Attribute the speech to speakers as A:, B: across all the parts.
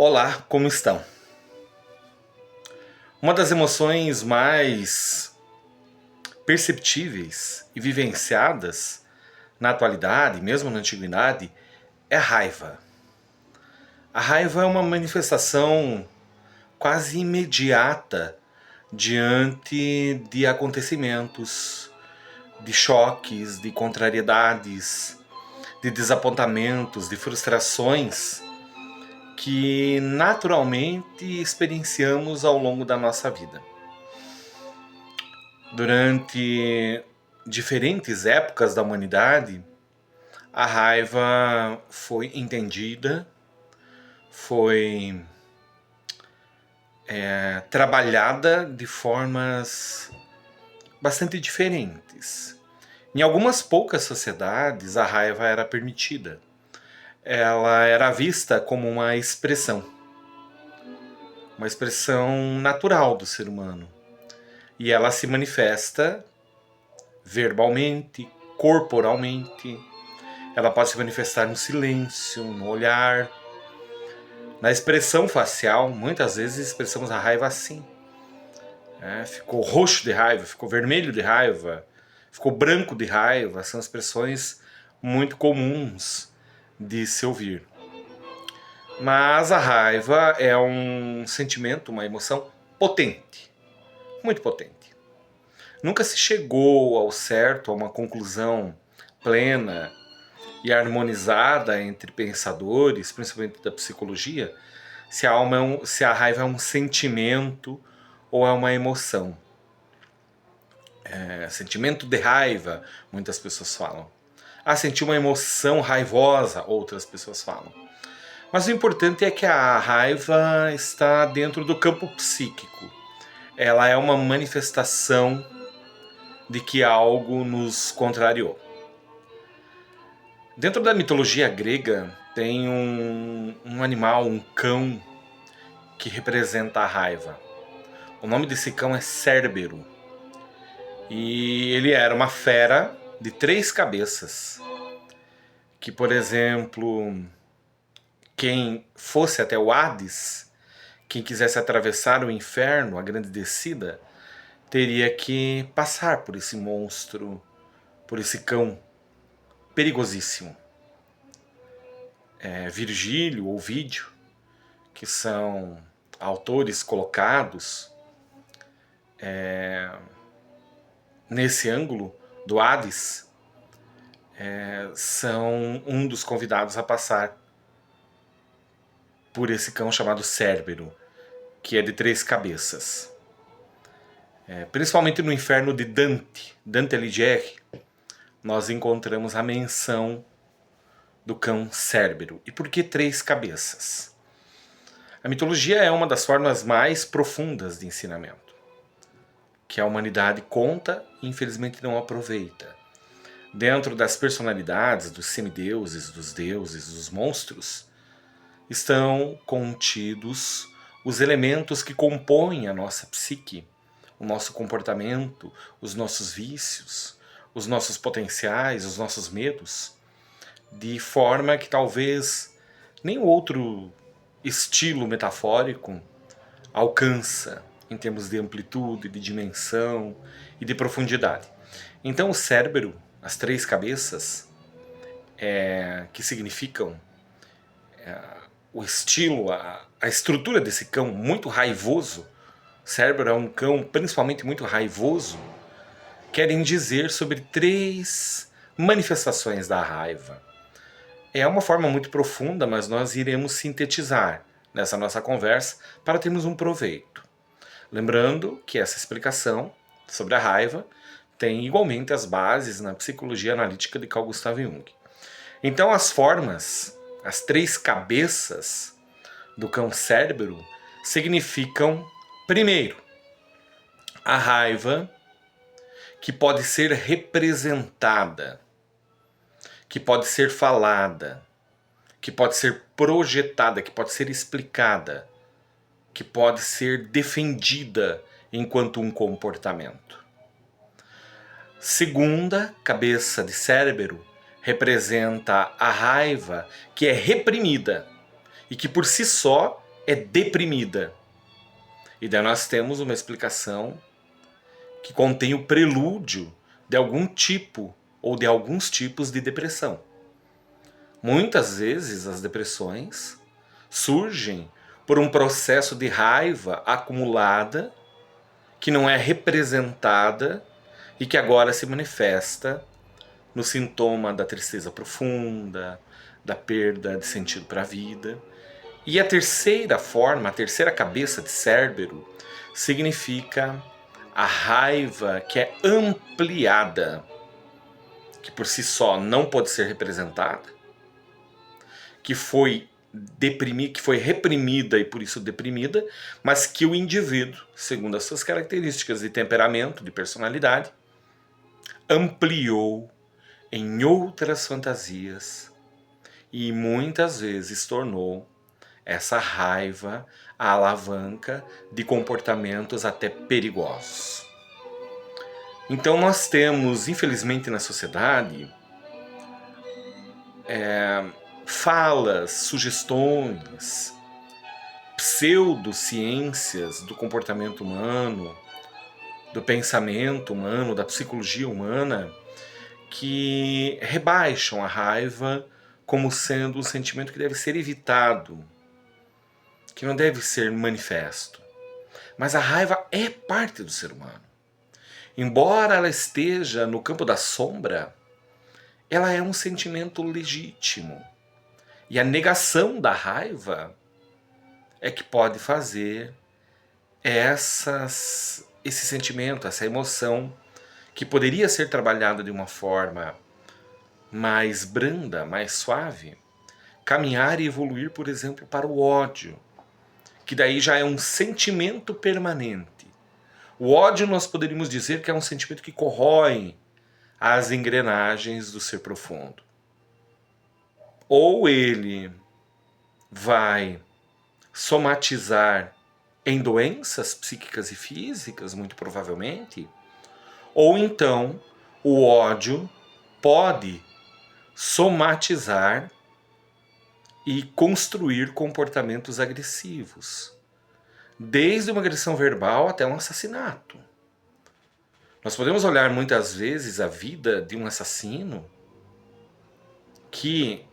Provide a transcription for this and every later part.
A: Olá, como estão? Uma das emoções mais perceptíveis e vivenciadas na atualidade, mesmo na antiguidade, é a raiva. A raiva é uma manifestação quase imediata diante de acontecimentos, de choques, de contrariedades, de desapontamentos, de frustrações que naturalmente experienciamos ao longo da nossa vida. Durante diferentes épocas da humanidade, a raiva foi entendida, foi trabalhada de formas bastante diferentes. Em algumas poucas sociedades, a raiva era permitida. Ela era vista como uma expressão natural do ser humano. E ela se manifesta verbalmente, corporalmente. Ela pode se manifestar no silêncio, no olhar, na expressão facial. Muitas vezes expressamos a raiva assim. Ficou roxo de raiva, ficou vermelho de raiva, ficou branco de raiva. São expressões muito comuns de se ouvir. Mas a raiva é um sentimento, uma emoção potente, muito potente. Nunca se chegou ao certo, a uma conclusão plena e harmonizada entre pensadores, principalmente da psicologia, se a raiva é um sentimento ou é uma emoção. Sentimento de raiva, muitas pessoas falam. Sentir uma emoção raivosa, outras pessoas falam. Mas o importante é que a raiva está dentro do campo psíquico. Ela é uma manifestação de que algo nos contrariou. Dentro da mitologia grega tem um animal, um cão, que representa a raiva. O nome desse cão é Cérbero. E ele era uma fera de 3 cabeças. Que, por exemplo, quem fosse até o Hades, quem quisesse atravessar o inferno, a grande descida, teria que passar por esse monstro, por esse cão perigosíssimo. Virgílio ou Ovídio, que são autores colocados nesse ângulo do Hades, são um dos convidados a passar por esse cão chamado Cérbero, que é de 3 cabeças. Principalmente no inferno de Dante Alighieri, nós encontramos a menção do cão Cérbero. E por que 3 cabeças? A mitologia é uma das formas mais profundas de ensinamento, que a humanidade conta e infelizmente não aproveita. Dentro das personalidades dos semideuses, dos deuses, dos monstros, estão contidos os elementos que compõem a nossa psique, o nosso comportamento, os nossos vícios, os nossos potenciais, os nossos medos, de forma que talvez nenhum outro estilo metafórico alcança em termos de amplitude, de dimensão e de profundidade. Então o Cérbero, as 3 cabeças, que significam o estilo, a estrutura desse cão muito raivoso, Cérbero é um cão principalmente muito raivoso, querem dizer sobre 3 manifestações da raiva. É uma forma muito profunda, mas nós iremos sintetizar nessa nossa conversa para termos um proveito. Lembrando que essa explicação sobre a raiva tem igualmente as bases na psicologia analítica de Carl Gustav Jung. Então as formas, as 3 cabeças do cão Cérbero significam, primeiro, a raiva que pode ser representada, que pode ser falada, que pode ser projetada, que pode ser explicada, que pode ser defendida enquanto um comportamento. Segunda cabeça de Cérbero representa a raiva que é reprimida e que por si só é deprimida. E daí nós temos uma explicação que contém o prelúdio de algum tipo ou de alguns tipos de depressão. Muitas vezes as depressões surgem por um processo de raiva acumulada que não é representada e que agora se manifesta no sintoma da tristeza profunda, da perda de sentido para a vida. E a terceira forma, a terceira cabeça de Cérbero, significa a raiva que é ampliada, que por si só não pode ser representada, que foi reprimida e por isso deprimida, mas que o indivíduo, segundo as suas características de temperamento, de personalidade, ampliou em outras fantasias e muitas vezes tornou essa raiva a alavanca de comportamentos até perigosos. Então nós temos, infelizmente na sociedade, falas, sugestões, pseudociências do comportamento humano, do pensamento humano, da psicologia humana, que rebaixam a raiva como sendo um sentimento que deve ser evitado, que não deve ser manifesto. Mas a raiva é parte do ser humano. Embora ela esteja no campo da sombra, ela é um sentimento legítimo. E a negação da raiva é que pode fazer esse sentimento, essa emoção, que poderia ser trabalhada de uma forma mais branda, mais suave, caminhar e evoluir, por exemplo, para o ódio, que daí já é um sentimento permanente. O ódio nós poderíamos dizer que é um sentimento que corrói as engrenagens do ser profundo. Ou ele vai somatizar em doenças psíquicas e físicas, muito provavelmente, ou então o ódio pode somatizar e construir comportamentos agressivos, desde uma agressão verbal até um assassinato. Nós podemos olhar muitas vezes a vida de um assassino que,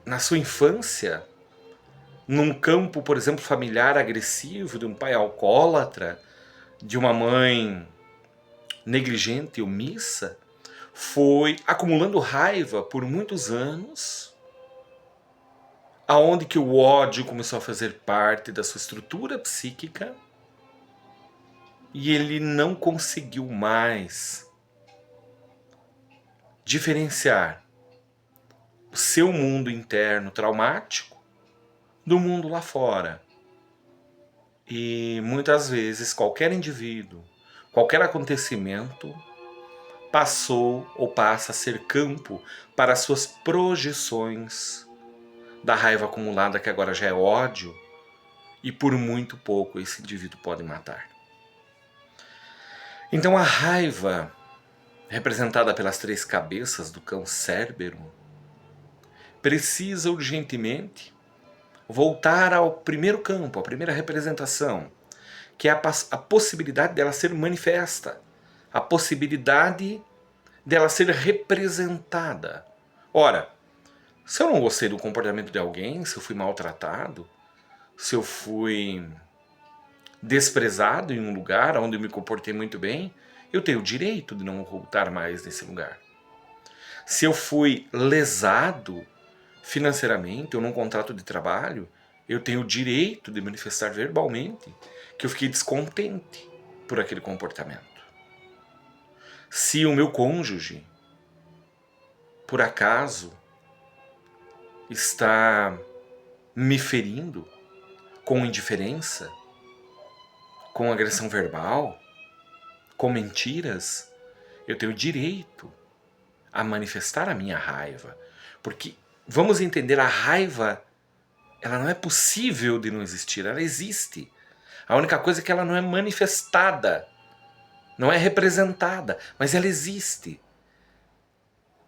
A: na sua infância, num campo, por exemplo, familiar agressivo, de um pai alcoólatra, de uma mãe negligente e omissa, foi acumulando raiva por muitos anos, aonde que o ódio começou a fazer parte da sua estrutura psíquica e ele não conseguiu mais diferenciar o seu mundo interno traumático do mundo lá fora. E muitas vezes qualquer indivíduo, qualquer acontecimento passou ou passa a ser campo para as suas projeções da raiva acumulada, que agora já é ódio, e por muito pouco esse indivíduo pode matar. Então a raiva, representada pelas três cabeças do cão Cérbero, precisa urgentemente voltar ao primeiro campo, à primeira representação, que é a possibilidade dela ser manifesta, a possibilidade dela ser representada. Ora, se eu não gostei do comportamento de alguém, se eu fui maltratado, se eu fui desprezado em um lugar onde eu me comportei muito bem, eu tenho o direito de não voltar mais nesse lugar. Se eu fui lesado financeiramente ou num contrato de trabalho, eu tenho o direito de manifestar verbalmente que eu fiquei descontente por aquele comportamento. Se o meu cônjuge, por acaso, está me ferindo com indiferença, com agressão verbal, com mentiras, eu tenho direito a manifestar a minha raiva. Porque, vamos entender, a raiva, ela não é possível de não existir, ela existe. A única coisa é que ela não é manifestada, não é representada, mas ela existe.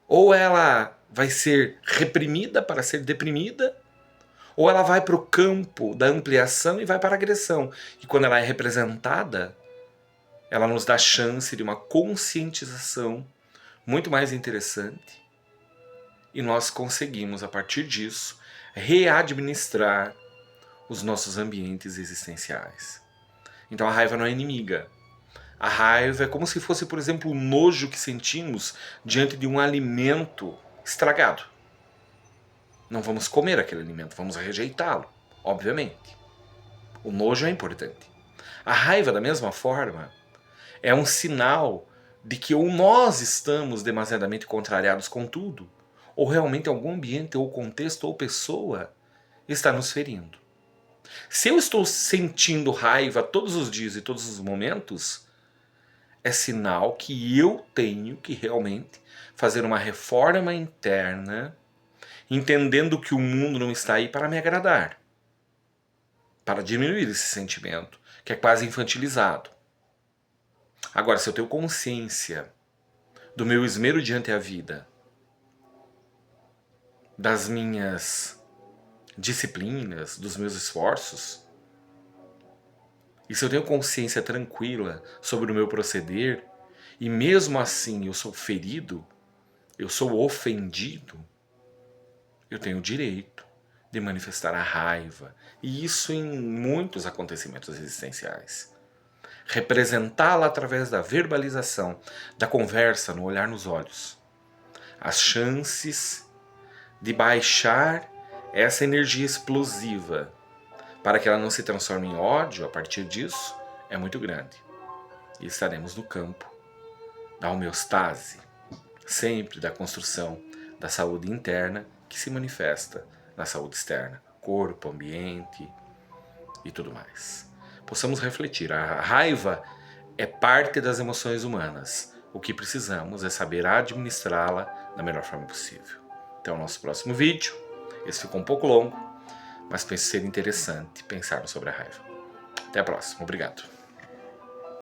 A: Ou ela vai ser reprimida para ser deprimida, Ou ela vai para o campo da ampliação e vai para a agressão. E quando ela é representada, ela nos dá a chance de uma conscientização muito mais interessante. E nós conseguimos, a partir disso, readministrar os nossos ambientes existenciais. Então a raiva não é inimiga. A raiva é como se fosse, por exemplo, o nojo que sentimos diante de um alimento estragado. Não vamos comer aquele alimento, vamos rejeitá-lo, obviamente. O nojo é importante. A raiva, da mesma forma, é um sinal de que ou nós estamos demasiadamente contrariados com tudo, ou realmente algum ambiente, ou contexto, ou pessoa está nos ferindo. Se eu estou sentindo raiva todos os dias e todos os momentos, é sinal que eu tenho que realmente fazer uma reforma interna, entendendo que o mundo não está aí para me agradar, para diminuir esse sentimento, que é quase infantilizado. Agora, se eu tenho consciência do meu esmero diante a vida, das minhas disciplinas, dos meus esforços, e se eu tenho consciência tranquila sobre o meu proceder, e mesmo assim eu sou ferido, eu sou ofendido, eu tenho o direito de manifestar a raiva, e isso em muitos acontecimentos existenciais. Representá-la através da verbalização, da conversa, no olhar nos olhos. As chances de baixar essa energia explosiva para que ela não se transforme em ódio a partir disso é muito grande. E estaremos no campo da homeostase, sempre da construção da saúde interna que se manifesta na saúde externa, corpo, ambiente e tudo mais. Possamos refletir, a raiva é parte das emoções humanas. O que precisamos é saber administrá-la da melhor forma possível. Até o nosso próximo vídeo. Esse ficou um pouco longo, mas penso ser interessante pensarmos sobre a raiva. Até a próxima. Obrigado.